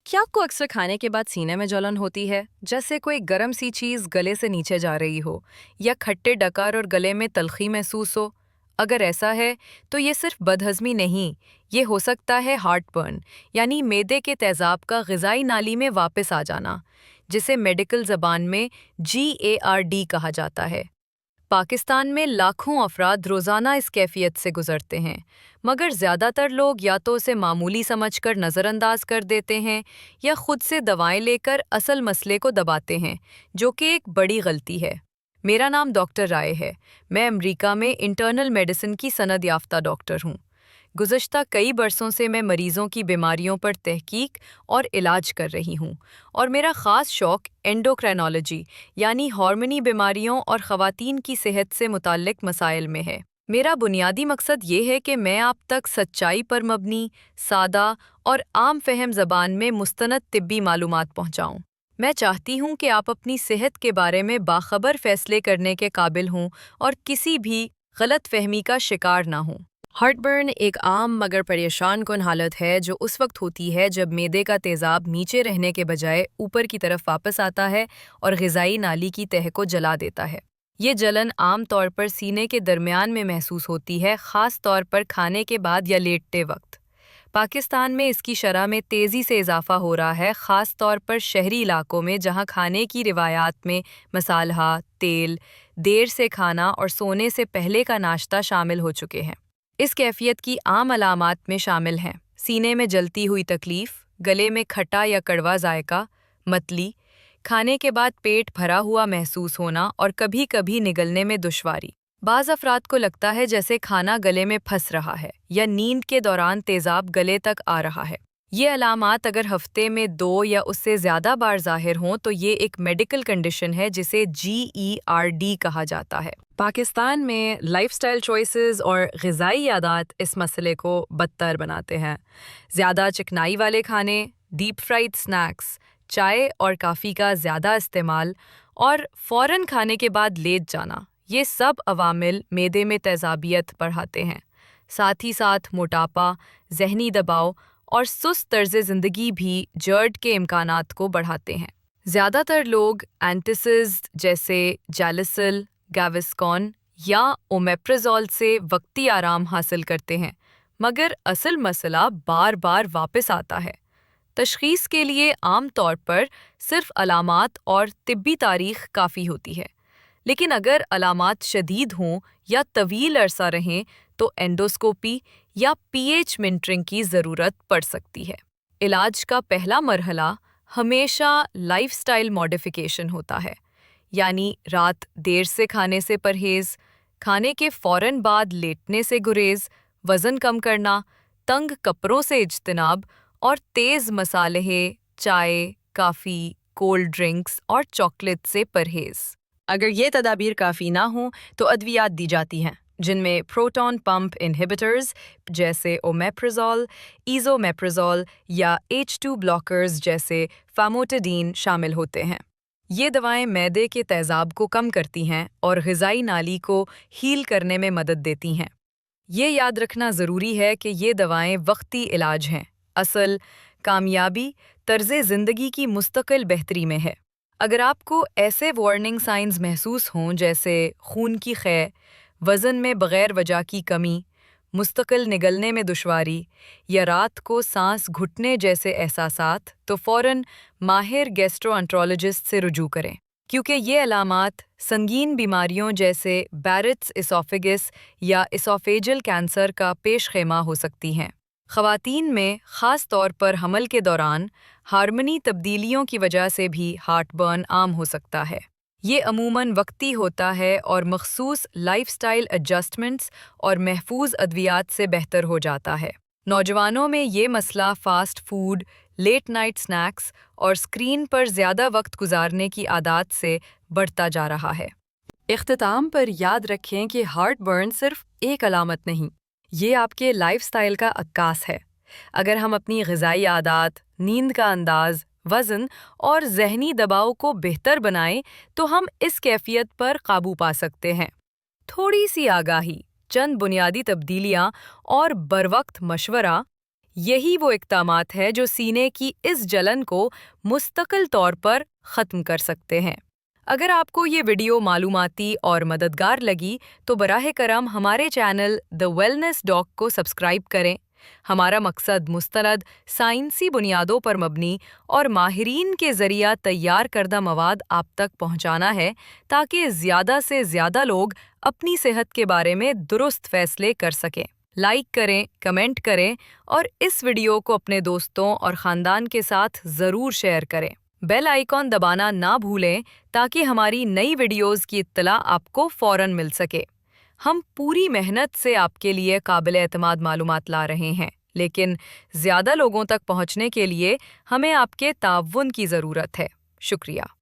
क्या आपको अक्सर खाने के बाद सीने में जलन होती है, जैसे कोई गर्म सी चीज गले से नीचे जा रही हो, या खट्टे डकार और गले में तलखी महसूस हो? अगर ऐसा है, तो ये सिर्फ बदहजमी नहीं, ये हो सकता है हार्टबर्न, यानी मेदे के तेजाब का ग़िज़ाई नाली में वापस आ जाना, जिसे मेडिकल ज़बान में GARD कहा जाता है। पाकिस्तान में लाखों अफराद रोज़ाना इस कैफियत से गुज़रते हैं, मगर ज़्यादातर लोग या तो उसे मामूली समझकर नज़रअंदाज कर देते हैं या खुद से दवाएं लेकर असल मसले को दबाते हैं, जो कि एक बड़ी गलती है। मेरा नाम डॉक्टर राय है। मैं अमेरिका में इंटरनल मेडिसिन की सनद याफ्ता डॉक्टर हूँ। गुज़श्ता कई बरसों से मैं मरीज़ों की बीमारियों पर तहकीक और इलाज कर रही हूँ, और मेरा ख़ास शौक़ एंडोक्राइनोलॉजी यानी हार्मोनी बीमारियों और ख़वातीन की सेहत से मुताल्लिक़ मसाइल में है। मेरा बुनियादी मकसद ये है कि मैं आप तक सच्चाई पर मबनी, सादा और आम फहम ज़बान में मुस्तनद तिब्बी मालूमात पहुँचाऊँ। मैं चाहती हूँ कि आप अपनी सेहत के बारे में बाखबर फ़ैसले करने के काबिल हों और किसी भी गलत फहमी का शिकार ना हों। हार्टबर्न एक आम मगर परेशान कुन हालत है जो उस वक्त होती है जब मेदे का तेज़ाब नीचे रहने के बजाय ऊपर की तरफ वापस आता है और ग़िज़ाई नाली की तह को जला देता है। ये जलन आम तौर पर सीने के दरमियान में महसूस होती है, ख़ास तौर पर खाने के बाद या लेटते वक्त। पाकिस्तान में इसकी शरह में तेज़ी से इजाफ़ा हो रहा है, ख़ास तौर पर शहरी इलाकों में, जहाँ खाने की रिवायात में मसाला, तेल, देर से खाना और सोने से पहले का नाश्ता शामिल हो चुके हैं। इस कैफियत की आम अलामात में शामिल हैं सीने में जलती हुई तकलीफ़, गले में खट्टा या कड़वा जायका, मतली, खाने के बाद पेट भरा हुआ महसूस होना और कभी कभी निगलने में दुश्वारी। बाज़ अफराद को लगता है जैसे खाना गले में फंस रहा है या नींद के दौरान तेज़ाब गले तक आ रहा है। ये अलामात अगर हफ्ते में 2 या उससे ज़्यादा बार ज़ाहिर हों तो ये एक मेडिकल कंडीशन है जिसे GERD कहा जाता है। पाकिस्तान में लाइफस्टाइल चॉइसेस और ग़िज़ाई आदत इस मसले को बदतर बनाते हैं। ज़्यादा चिकनाई वाले खाने, डीप फ्राइड स्नैक्स, चाय और कॉफ़ी का ज़्यादा इस्तेमाल और फ़ौरन खाने के बाद लेट जाना, ये सब अवामिल मेदे में तेज़ाबियत बढ़ाते हैं। साथ ही साथ मोटापा, ज़हनी दबाव और सुस्त तर्ज़ ज़िंदगी भी जर्ड के इम्कानात को बढ़ाते हैं। ज़्यादातर लोग एंटासिड जैसे जालिसिल, गाविस्कॉन या ओमेप्राज़ोल से वक्ती आराम हासिल करते हैं, मगर असल मसला बार बार वापस आता है। तशख़ीस के लिए आम तौर पर सिर्फ अलामात और तिब्बी तारीख़ काफ़ी होती है, लेकिन अगर अलामात शदीद हों या तवील अरसा रहें तो एंडोस्कोपी या पीएच मिंटरिंग की ज़रूरत पड़ सकती है। इलाज का पहला मरहला हमेशा लाइफस्टाइल मॉडिफिकेशन होता है, यानी रात देर से खाने से परहेज़, खाने के फ़ौरन बाद लेटने से गुरेज, वज़न कम करना, तंग कपड़ों से इज्तिनाब और तेज़ मसाले, चाय, कॉफ़ी, कोल्ड ड्रिंक्स और चॉकलेट से परहेज़। अगर ये तदाबीर काफ़ी ना हों तो अद्वियात दी जाती हैं, जिनमें प्रोटॉन पंप इनहिबिटर्स जैसे ओमेप्राज़ोल, इज़ोमेप्राज़ोल या H2 ब्लॉकर्स जैसे फामोटिडीन शामिल होते हैं। ये दवाएं मैदे के तेज़ाब को कम करती हैं और ग़िज़ाई नाली को हील करने में मदद देती हैं। ये याद रखना ज़रूरी है कि ये दवाएं वक्ती इलाज हैं, असल कामयाबी तर्ज़ ज़िंदगी की मुस्तकिल बेहतरी में है। अगर आपको ऐसे वार्निंग साइंस महसूस हों जैसे खून की ख़ै, वज़न में बग़ैर वजह की कमी, मुस्तकिल निगलने में दुश्वारी या रात को सांस घुटने जैसे एहसासात, तो फ़ौरन माहिर गैस्ट्रोएंटरोलॉजिस्ट से रुजू करें, क्योंकि ये अलामात संगीन बीमारियों जैसे बैरेट्स एसोफेगस या एसोफेजल कैंसर का पेशखेमा हो सकती हैं। ख़वातीन में ख़ास तौर पर हमल के दौरान हार्मोनी तब्दीलियों की वजह से भी हार्टबर्न आम हो सकता है। ये अमूमन वक्ती होता है और मखसूस लाइफस्टाइल एडजस्टमेंट्स और महफूज अद्वियात से बेहतर हो जाता है। नौजवानों में ये मसला fast food, late night snacks और स्क्रीन पर ज़्यादा वक्त गुजारने की आदत से बढ़ता जा रहा है। इख्तिताम पर याद रखें कि हार्टबर्न सिर्फ एक अलामत नहीं, ये आपके लाइफस्टाइल का अक्कास है। अगर हम अपनी ग़िज़ाई आदत, नींद का अंदाज़, वज़न और ज़हनी दबाव को बेहतर बनाएं तो हम इस कैफियत पर काबू पा सकते हैं। थोड़ी सी आगाही, चंद बुनियादी तब्दीलियां और बरवक्त मशवरा, یہی وہ اقدامات ہے جو سینے کی اس جلن کو مستقل طور پر ختم کر سکتے ہیں۔ اگر آپ کو یہ ویڈیو معلوماتی اور مددگار لگی تو براہ کرم ہمارے چینل دی ویلنس ڈاک کو سبسکرائب کریں۔ ہمارا مقصد مستند سائنسی بنیادوں پر مبنی اور ماہرین کے ذریعہ تیار کردہ مواد آپ تک پہنچانا ہے تاکہ زیادہ سے زیادہ لوگ اپنی صحت کے بارے میں درست فیصلے کر سکیں۔ لائک کریں، کمنٹ کریں اور اس ویڈیو کو اپنے دوستوں اور خاندان کے ساتھ ضرور شیئر کریں۔ بیل آئیکن دبانا نہ بھولیں تاکہ ہماری نئی ویڈیوز کی اطلاع آپ کو فوراً مل سکے۔ ہم پوری محنت سے آپ کے لیے قابل اعتماد معلومات لا رہے ہیں، لیکن زیادہ لوگوں تک پہنچنے کے لیے ہمیں آپ کے تعاون کی ضرورت ہے۔ شکریہ۔